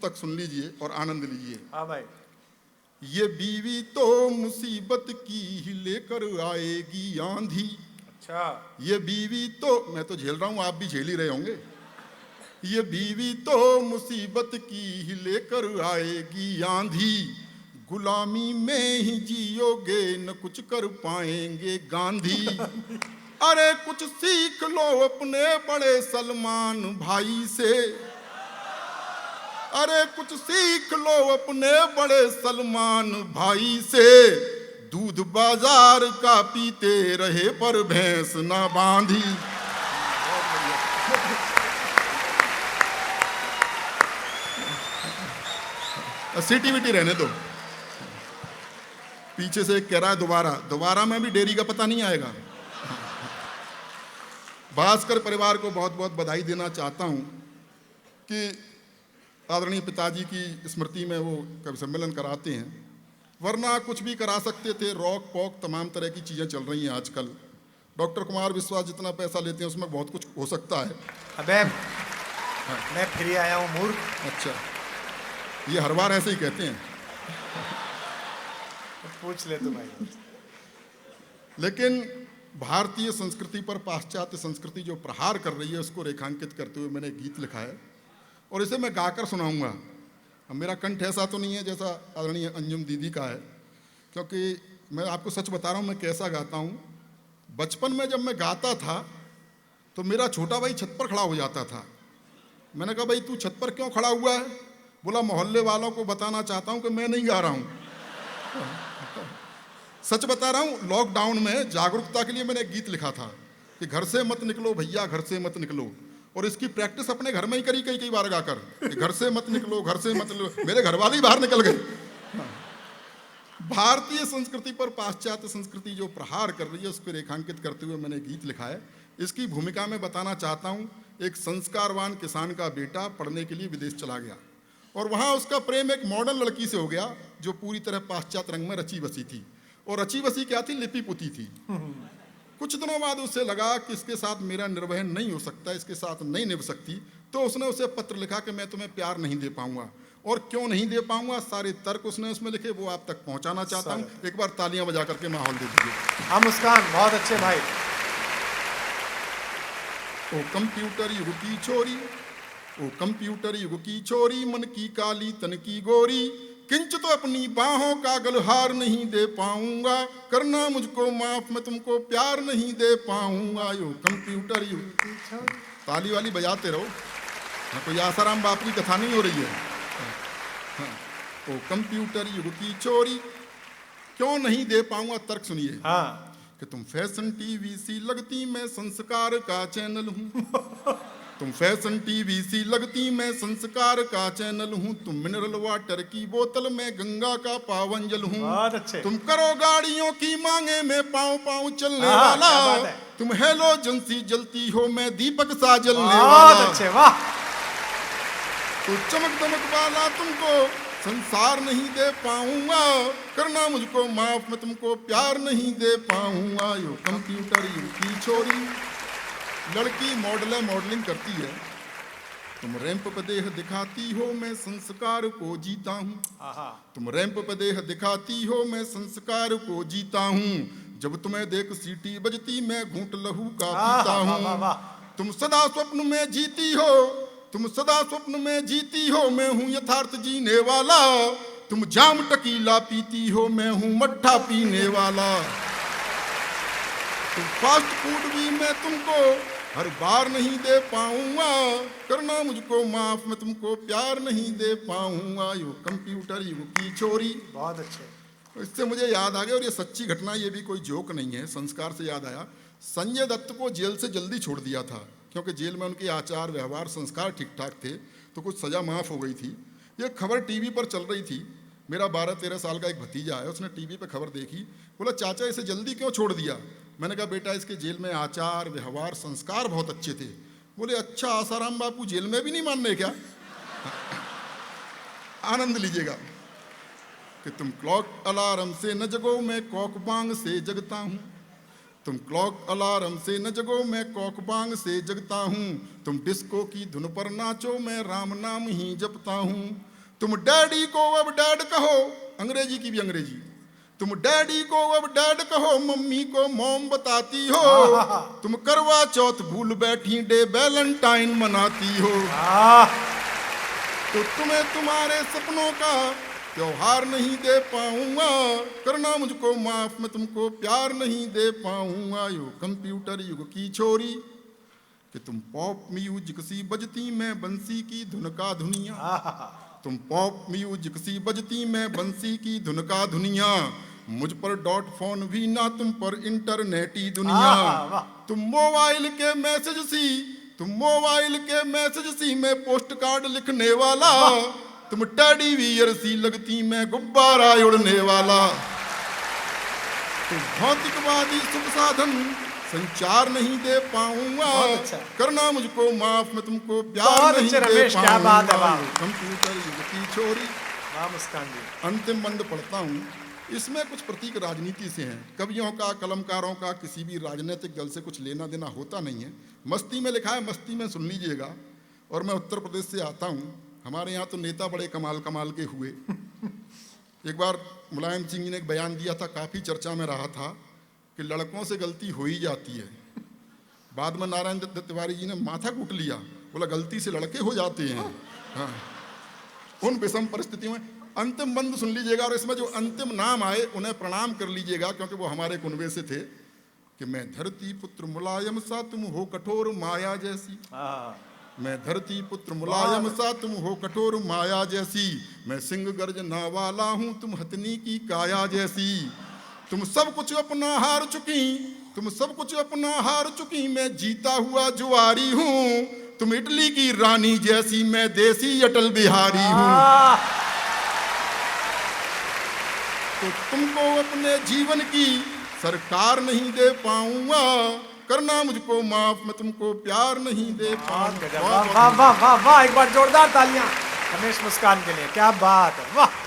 तक सुन लीजिए और आनंद लीजिए। हाँ भाई। ये बीवी तो मुसीबत की ही लेकर आएगी आंधी। अच्छा। ये बीवी तो, मैं तो झेल रहा हूं, आप भी झेल ही रहे होंगे। ये बीवी तो मुसीबत की ही लेकर आएगी आंधी, गुलामी में ही जियोगे न कुछ कर पाएंगे गांधी। अरे कुछ सीख लो अपने बड़े सलमान भाई से, अरे कुछ सीख लो अपने बड़े सलमान भाई से, दूध बाजार का पीते रहे पर भैंस ना बांधी। सीटी विटी रहने दो। पीछे से कह रहा है दोबारा में भी डेरी का पता नहीं आएगा। भास्कर परिवार को बहुत बहुत बधाई देना चाहता हूं कि आदरणीय पिताजी की स्मृति में वो कवि सम्मेलन कराते हैं, वरना कुछ भी करा सकते थे। रॉक पॉक तमाम तरह की चीज़ें चल रही हैं आजकल। डॉक्टर कुमार विश्वास जितना पैसा लेते हैं उसमें बहुत कुछ हो सकता है। अबे मैं फिर आया हूँ मूर्ख। अच्छा, ये हर बार ऐसे ही कहते हैं। पूछ ले तू भाई। लेकिन भारतीय संस्कृति पर पाश्चात्य संस्कृति जो प्रहार कर रही है उसको रेखांकित करते हुए मैंने गीत लिखा है और इसे मैं गाकर सुनाऊंगा। अब मेरा कंठ ऐसा तो नहीं है जैसा आदरणीय अंजुम दीदी का है, क्योंकि मैं आपको सच बता रहा हूँ मैं कैसा गाता हूँ। बचपन में जब मैं गाता था तो मेरा छोटा भाई छत पर खड़ा हो जाता था। मैंने कहा भाई तू छत पर क्यों खड़ा हुआ है? बोला मोहल्ले वालों को बताना चाहता हूँ कि मैं नहीं गा रहा हूँ। सच बता रहा हूँ, लॉकडाउन में जागरूकता के लिए मैंने एक गीत लिखा था कि घर से मत निकलो भैया, घर से मत निकलो, और इसकी प्रैक्टिस अपने घर में ही करी कई बार गाकर कि घर से मत निकलो, घर से मत निकलो। मेरे घर वाले ही बाहर निकल गए। भारतीय संस्कृति पर पाश्चात्य संस्कृति जो प्रहार कर रही है उसको रेखांकित करते हुए मैंने गीत लिखा है। इसकी भूमिका में बताना चाहता हूँ, एक संस्कारवान किसान का बेटा पढ़ने के लिए विदेश चला गया और वहाँ उसका प्रेम एक मॉडर्न लड़की से हो गया जो पूरी तरह पाश्चात्य रंग में रची बसी थी। और रची बसी क्या थी? लिपि पुती थी। कुछ दिनों बाद उसे लगा कि इसके साथ मेरा निर्वहन नहीं हो सकता, इसके साथ नहीं निभ सकती, तो उसने उसे पत्र लिखा कि मैं तुम्हें प्यार नहीं दे पाऊंगा। और क्यों नहीं दे पाऊंगा, सारे तर्क उसने उसमें लिखे, वो आप तक पहुंचाना चाहता हूं। एक बार तालियां बजा करके माहौल दे दीजिए। हाँ मुस्कान, बहुत अच्छे भाई। ओ कंप्यूटर युग की छोरी, ओ कंप्यूटर युग की छोरी, मन की काली तन की गोरी, किंच तो अपनी बाहों का गलहार नहीं दे पाऊंगा, करना मुझको माफ, मैं तुमको प्यार नहीं दे पाऊंगा। यो कंप्यूटर युग। ताली वाली बजाते रहो, कोई आसाराम बाप की कथा नहीं हो रही है। ओ कंप्यूटर युग की छोरी, क्यों नहीं दे पाऊंगा? तर्क सुनिए। हाँ। कि तुम फैशन टीवी सी लगती, मैं संस्कार का चैनल हूँ। तुम फैशन टीवी सी लगती, मैं संस्कार का चैनल हूँ। तुम मिनरल वाटर की बोतल, मैं गंगा का पावन जल हूँ। बहुत अच्छे। तुम करो गाड़ियों की मांगे, मैं पाँव पाँव चलने वाला। तुम हेलोजन सी जलती हो, मैं दीपक सा जलने वाला। बहुत अच्छे, वाह। तो चमक दमक वाला तुमको संसार नहीं दे पाऊंगा, करना मुझको माफ, मैं तुमको प्यार नहीं दे पाऊंगा। यो कंप्यूटर युग की छोरी। लड़की मॉडल है, मॉडलिंग करती है। तुम रैंप पर देह दिखाती हो, मैं संस्कार को जीता हूँ। तुम रैंप पर देह दिखाती हो, मैं संस्कार को जीता हूँ। जब तुम्हें देख सीटी बजती, मैं घूंट लहू का पीता हूँ। तुम सदा स्वप्न में जीती हो, तुम सदा स्वप्न में जीती हो, मैं हूँ यथार्थ जीने वाला। तुम जाम टकीला पीती हो, मैं हूँ मट्ठा पीने वाला। तुम फास्ट फूड भी मैं तुमको हर बार नहीं दे पाऊंगा, करना मुझको माफ, मैं तुमको प्यार नहीं दे पाऊंगा। यो कंप्यूटर युग की छोरी। बहुत अच्छे। इससे मुझे याद आ गया, और ये सच्ची घटना, ये भी कोई जोक नहीं है, संस्कार से याद आया। संजय दत्त को जेल से जल्दी छोड़ दिया था क्योंकि जेल में उनके आचार व्यवहार संस्कार ठीक ठाक थे, तो कुछ सज़ा माफ़ हो गई थी। ये खबर टीवी पर चल रही थी। मेरा 12-13 साल का एक भतीजा है, उसने टीवी पर खबर देखी, बोला चाचा इसे जल्दी क्यों छोड़ दिया? मैंने कहा बेटा इसके जेल में आचार व्यवहार संस्कार बहुत अच्छे थे। बोले अच्छा आसाराम बापू जेल में भी नहीं मान रहे क्या? आनंद लीजिएगा कि तुम क्लॉक अलार्म से न जगो, मैं कॉक बांग से जगता हूँ। तुम क्लॉक अलार्म से न जगो, मैं कॉक बांग से जगता हूँ। तुम डिस्को की धुन पर नाचो, मैं राम नाम ही जपता हूँ। तुम डैडी को अब डैड कहो, अंग्रेजी की भी अंग्रेजी, तुम डैडी को अब डैड कहो, मम्मी को मॉम बताती हो, तुम करवा चौथ भूल बैठी डे वैलेंटाइन मनाती हो, तो तुम्हें तुम्हारे सपनों का त्योहार नहीं दे पाऊंगा, करना मुझको माफ, मैं तुमको प्यार नहीं दे पाऊंगा। यो कंप्यूटर युग की छोरी कि तुम पॉप म्यूजिक सी बजती, मैं बंसी की धुन का धुनिया, तुम पॉप म्यूजिक सी बजती, मैं बंसी की धुन का धुनिया, मुझ पर डॉट फोन भी ना, तुम पर इंटरनेटी दुनिया, तुम मोबाइल के मैसेज सी, तुम मोबाइल के मैसेज सी, मैं पोस्ट कार्ड लिखने वाला, तुम टेडी बियर सी लगती, मैं गुब्बारा उड़ने वाला, तुम भौतिकवादी सुख साधन संचार नहीं दे पाऊंगा, अच्छा। करना मुझको माफ, मैं तुमको प्यार बहुत नहीं अच्छे दे रमेश, क्या बात है, पाऊंगा। वाह। कंप्यूटर युग की छोरी। वाह मुस्कान जी। अंतिम बंद पढ़ता हूँ, इसमें कुछ प्रतीक राजनीति से हैं। कवियों का, कलमकारों का किसी भी राजनीतिक दल से कुछ लेना देना होता नहीं है। मस्ती में लिखा है, मस्ती में सुन लीजिएगा। और मैं उत्तर प्रदेश से आता हूँ, हमारे यहाँ तो नेता बड़े कमाल कमाल के हुए। एक बार मुलायम सिंह जी ने एक बयान दिया था, काफ़ी चर्चा में रहा था, कि लड़कों से गलती हो ही जाती है। बाद में नारायण दत्त तिवारी जी ने माथा कूट लिया, बोला गलती से लड़के हो जाते हैं। हाँ, उन विषम परिस्थितियों में अंतिम बंद सुन लीजिएगा, और इसमें जो अंतिम नाम आए उन्हें प्रणाम कर लीजिएगा, क्योंकि वो हमारे कुनबे से थे। कि मैं धरती पुत्र मुलायम सा, तुम हो कठोर माया जैसी, मैं धरती पुत्र मुलायम सा, तुम हो कठोर माया जैसी, मैं सिंह गर्जना वाला हूँ, तुम हथनी की काया जैसी, तुम सब कुछ अपना हार चुकी, तुम सब कुछ अपना हार चुकी, मैं जीता हुआ जुआरी हूँ, तुम इटली की रानी जैसी, मैं देसी अटल बिहारी हूँ। तो तुमको अपने जीवन की सरकार नहीं दे पाऊंगा, करना मुझको माफ, मैं तुमको प्यार नहीं दे पाऊंगा। वाह वाह वाह वाह, एक बार जोरदार तालियां रमेश मुस्कान के लिए, क्या बात है, वाह।